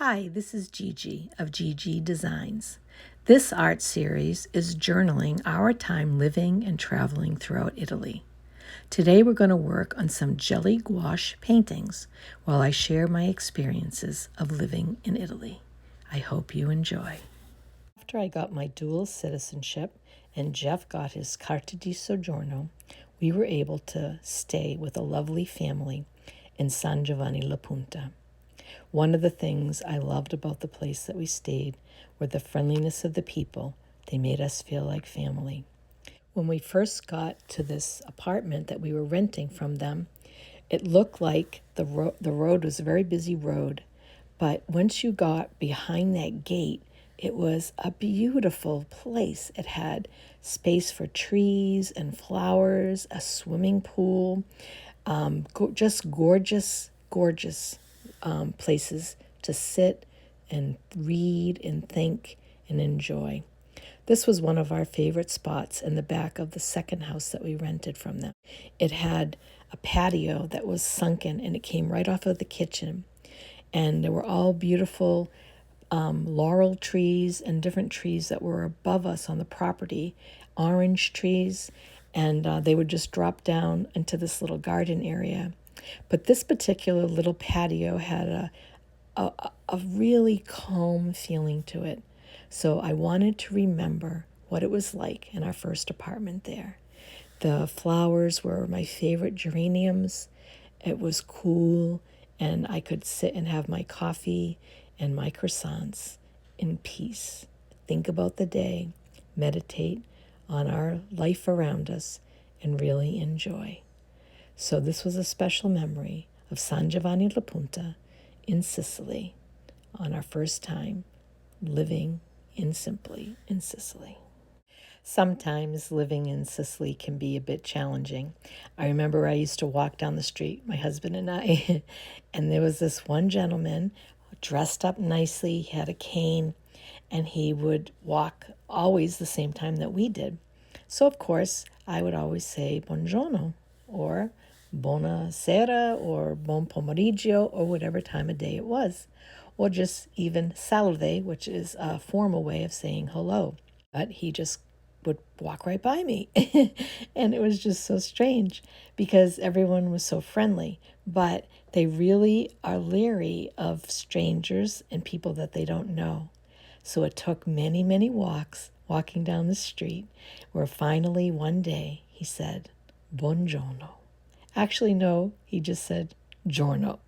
Hi, this is Gigi of Gigi Designs. This art series is journaling our time living and traveling throughout Italy. Today we're going to work on some jelly gouache paintings while I share my experiences of living in Italy. I hope you enjoy. After I got my dual citizenship and Jeff got his Carta di Soggiorno, we were able to stay with a lovely family in San Giovanni La Punta. One of the things I loved about the place that we stayed were the friendliness of the people. They made us feel like family. When we first got to this apartment that we were renting from them, it looked like the road was a very busy road. But once you got behind that gate, it was a beautiful place. It had space for trees and flowers, a swimming pool, just gorgeous places to sit and read and think and enjoy. This was one of our favorite spots in the back of the second house that we rented from them. It had a patio that was sunken and it came right off of the kitchen. And there were all beautiful laurel trees and different trees that were above us on the property, orange trees, and they would just drop down into this little garden area. But this particular little patio had a really calm feeling to it. So I wanted to remember what it was like in our first apartment there. The flowers were my favorite geraniums. It was cool, and I could sit and have my coffee and my croissants in peace. Think about the day, meditate on our life around us, and really enjoy. So this was a special memory of San Giovanni La Punta in Sicily on our first time living in Sicily. Sometimes living in Sicily can be a bit challenging. I remember I used to walk down the street, my husband and I, and there was this one gentleman dressed up nicely, he had a cane, and he would walk always the same time that we did. So of course, I would always say buongiorno or buona sera or buon pomeriggio or whatever time of day it was, or just even salve, which is a formal way of saying hello. But he just would walk right by me. And it was just so strange because everyone was so friendly, but they really are leery of strangers and people that they don't know. So it took many walking down the street where finally one day he said, buongiorno. Actually, no, he just said giorno.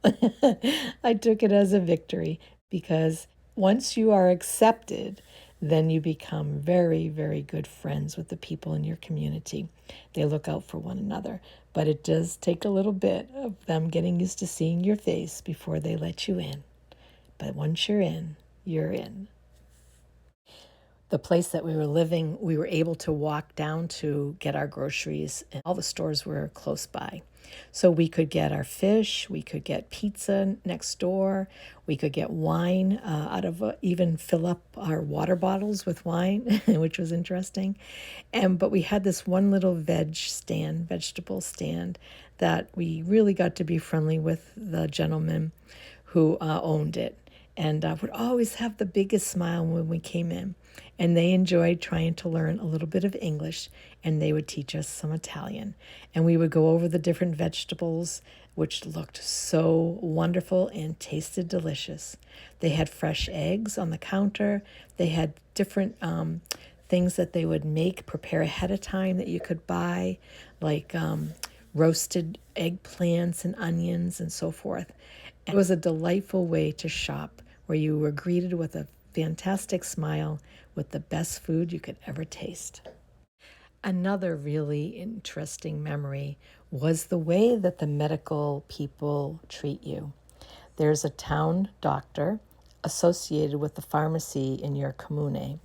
I took it as a victory because once you are accepted, then you become very good friends with the people in your community. They look out for one another, but it does take a little bit of them getting used to seeing your face before they let you in. But once you're in, you're in. The place that we were living, we were able to walk down to get our groceries, and all the stores were close by. So we could get our fish, we could get pizza next door, we could get wine even fill up our water bottles with wine, which was interesting. But we had this one little vegetable stand, that we really got to be friendly with the gentleman who owned it, and would always have the biggest smile when we came in. And they enjoyed trying to learn a little bit of English, and they would teach us some Italian. And we would go over the different vegetables, which looked so wonderful and tasted delicious. They had fresh eggs on the counter. They had different things that they would prepare ahead of time that you could buy, like roasted eggplants and onions and so forth. And it was a delightful way to shop, where you were greeted with a fantastic smile with the best food you could ever taste. Another really interesting memory was the way that the medical people treat you. There's a town doctor associated with the pharmacy in your commune,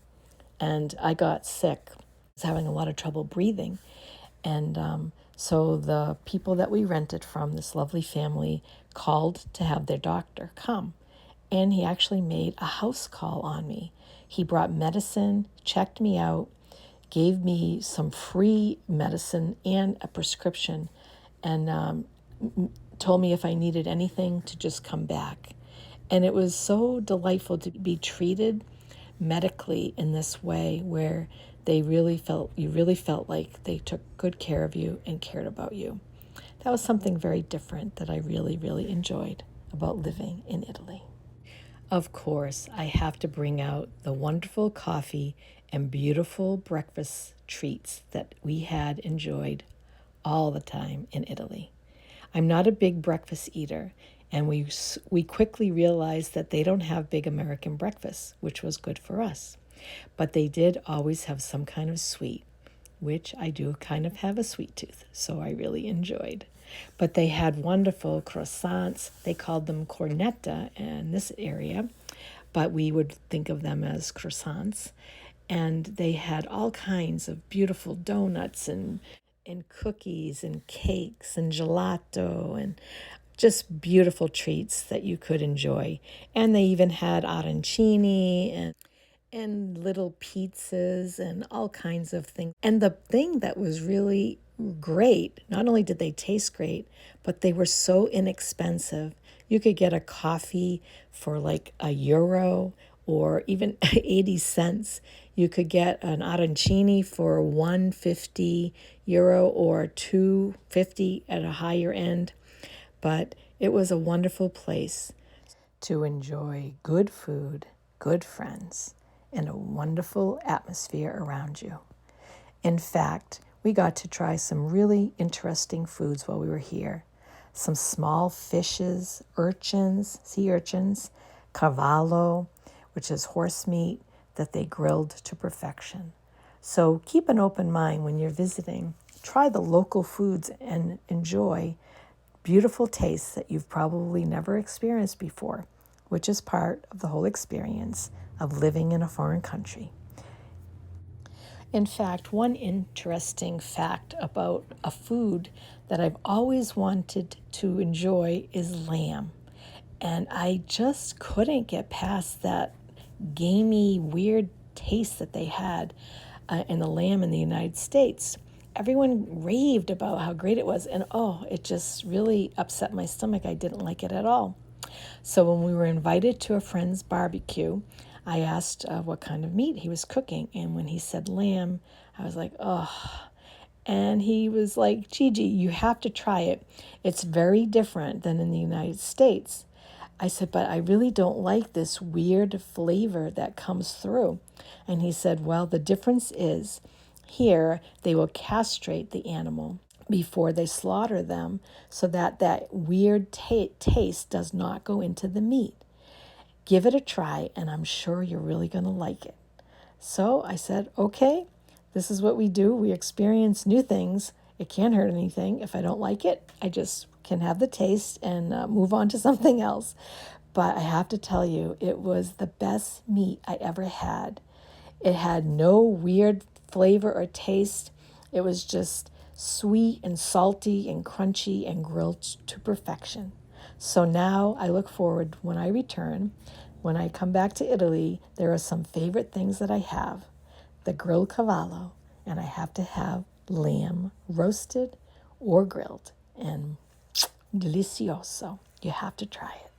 and I got sick. I was having a lot of trouble breathing, and so the people that we rented from, this lovely family, called to have their doctor come. And he actually made a house call on me. He brought medicine, checked me out, gave me some free medicine and a prescription, and told me if I needed anything to just come back. And it was so delightful to be treated medically in this way where you really felt like they took good care of you and cared about you. That was something very different that I really, really enjoyed about living in Italy. Of course, I have to bring out the wonderful coffee and beautiful breakfast treats that we had enjoyed all the time in Italy. I'm not a big breakfast eater, and we quickly realized that they don't have big American breakfasts, which was good for us. But they did always have some kind of sweet, which I do kind of have a sweet tooth, so I really enjoyed. But they had wonderful croissants. They called them cornetta in this area, but we would think of them as croissants. And they had all kinds of beautiful donuts and cookies and cakes and gelato and just beautiful treats that you could enjoy. And they even had arancini and little pizzas and all kinds of things. And the thing that was really great, not only did they taste great, but they were so inexpensive. You could get a coffee for like €1 or even 80 cents. You could get an arancini for €1.50 or €2.50 at a higher end. But it was a wonderful place to enjoy good food, good friends, and a wonderful atmosphere around you. In fact, we got to try some really interesting foods while we were here. Some small fishes, sea urchins, cavallo, which is horse meat that they grilled to perfection. So keep an open mind when you're visiting. Try the local foods and enjoy beautiful tastes that you've probably never experienced before, which is part of the whole experience of living in a foreign country. In fact, one interesting fact about a food that I've always wanted to enjoy is lamb. And I just couldn't get past that gamey, weird taste that they had in the lamb in the United States. Everyone raved about how great it was, and it just really upset my stomach. I didn't like it at all. So when we were invited to a friend's barbecue, I asked what kind of meat he was cooking, and when he said lamb, I was like, and he was like, Gigi, you have to try it. It's very different than in the United States. I said, but I really don't like this weird flavor that comes through. And he said, well, the difference is here they will castrate the animal before they slaughter them so that that weird taste does not go into the meat. Give it a try, and I'm sure you're really going to like it. So I said, okay, this is what we do. We experience new things. It can't hurt anything. If I don't like it, I just can have the taste and move on to something else. But I have to tell you, it was the best meat I ever had. It had no weird flavor or taste. It was just sweet and salty and crunchy and grilled to perfection. So now I look forward when I return. When I come back to Italy, there are some favorite things that I have. The grilled cavallo, and I have to have lamb roasted or grilled. And delicioso. You have to try it.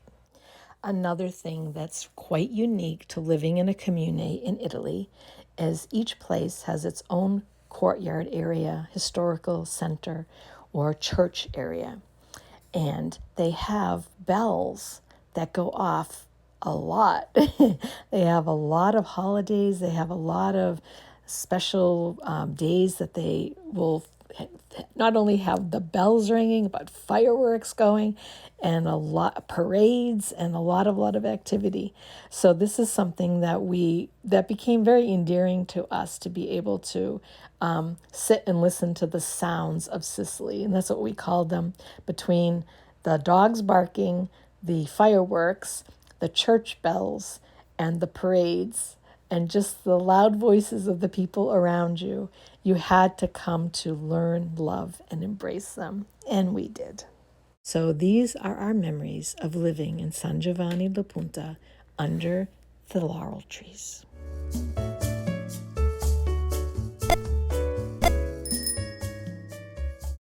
Another thing that's quite unique to living in a commune in Italy is each place has its own courtyard area, historical center, or church area. And they have bells that go off a lot. They have a lot of holidays. They have a lot of special days that they will not only have the bells ringing, but fireworks going and a lot of parades and a lot of activity. So this is something that became very endearing to us, to be able to sit and listen to the sounds of Sicily. And that's what we called them, between the dogs barking, the fireworks, the church bells, and the parades, and just the loud voices of the people around you. You had to come to learn, love, and embrace them. And we did. So these are our memories of living in San Giovanni La Punta under the laurel trees.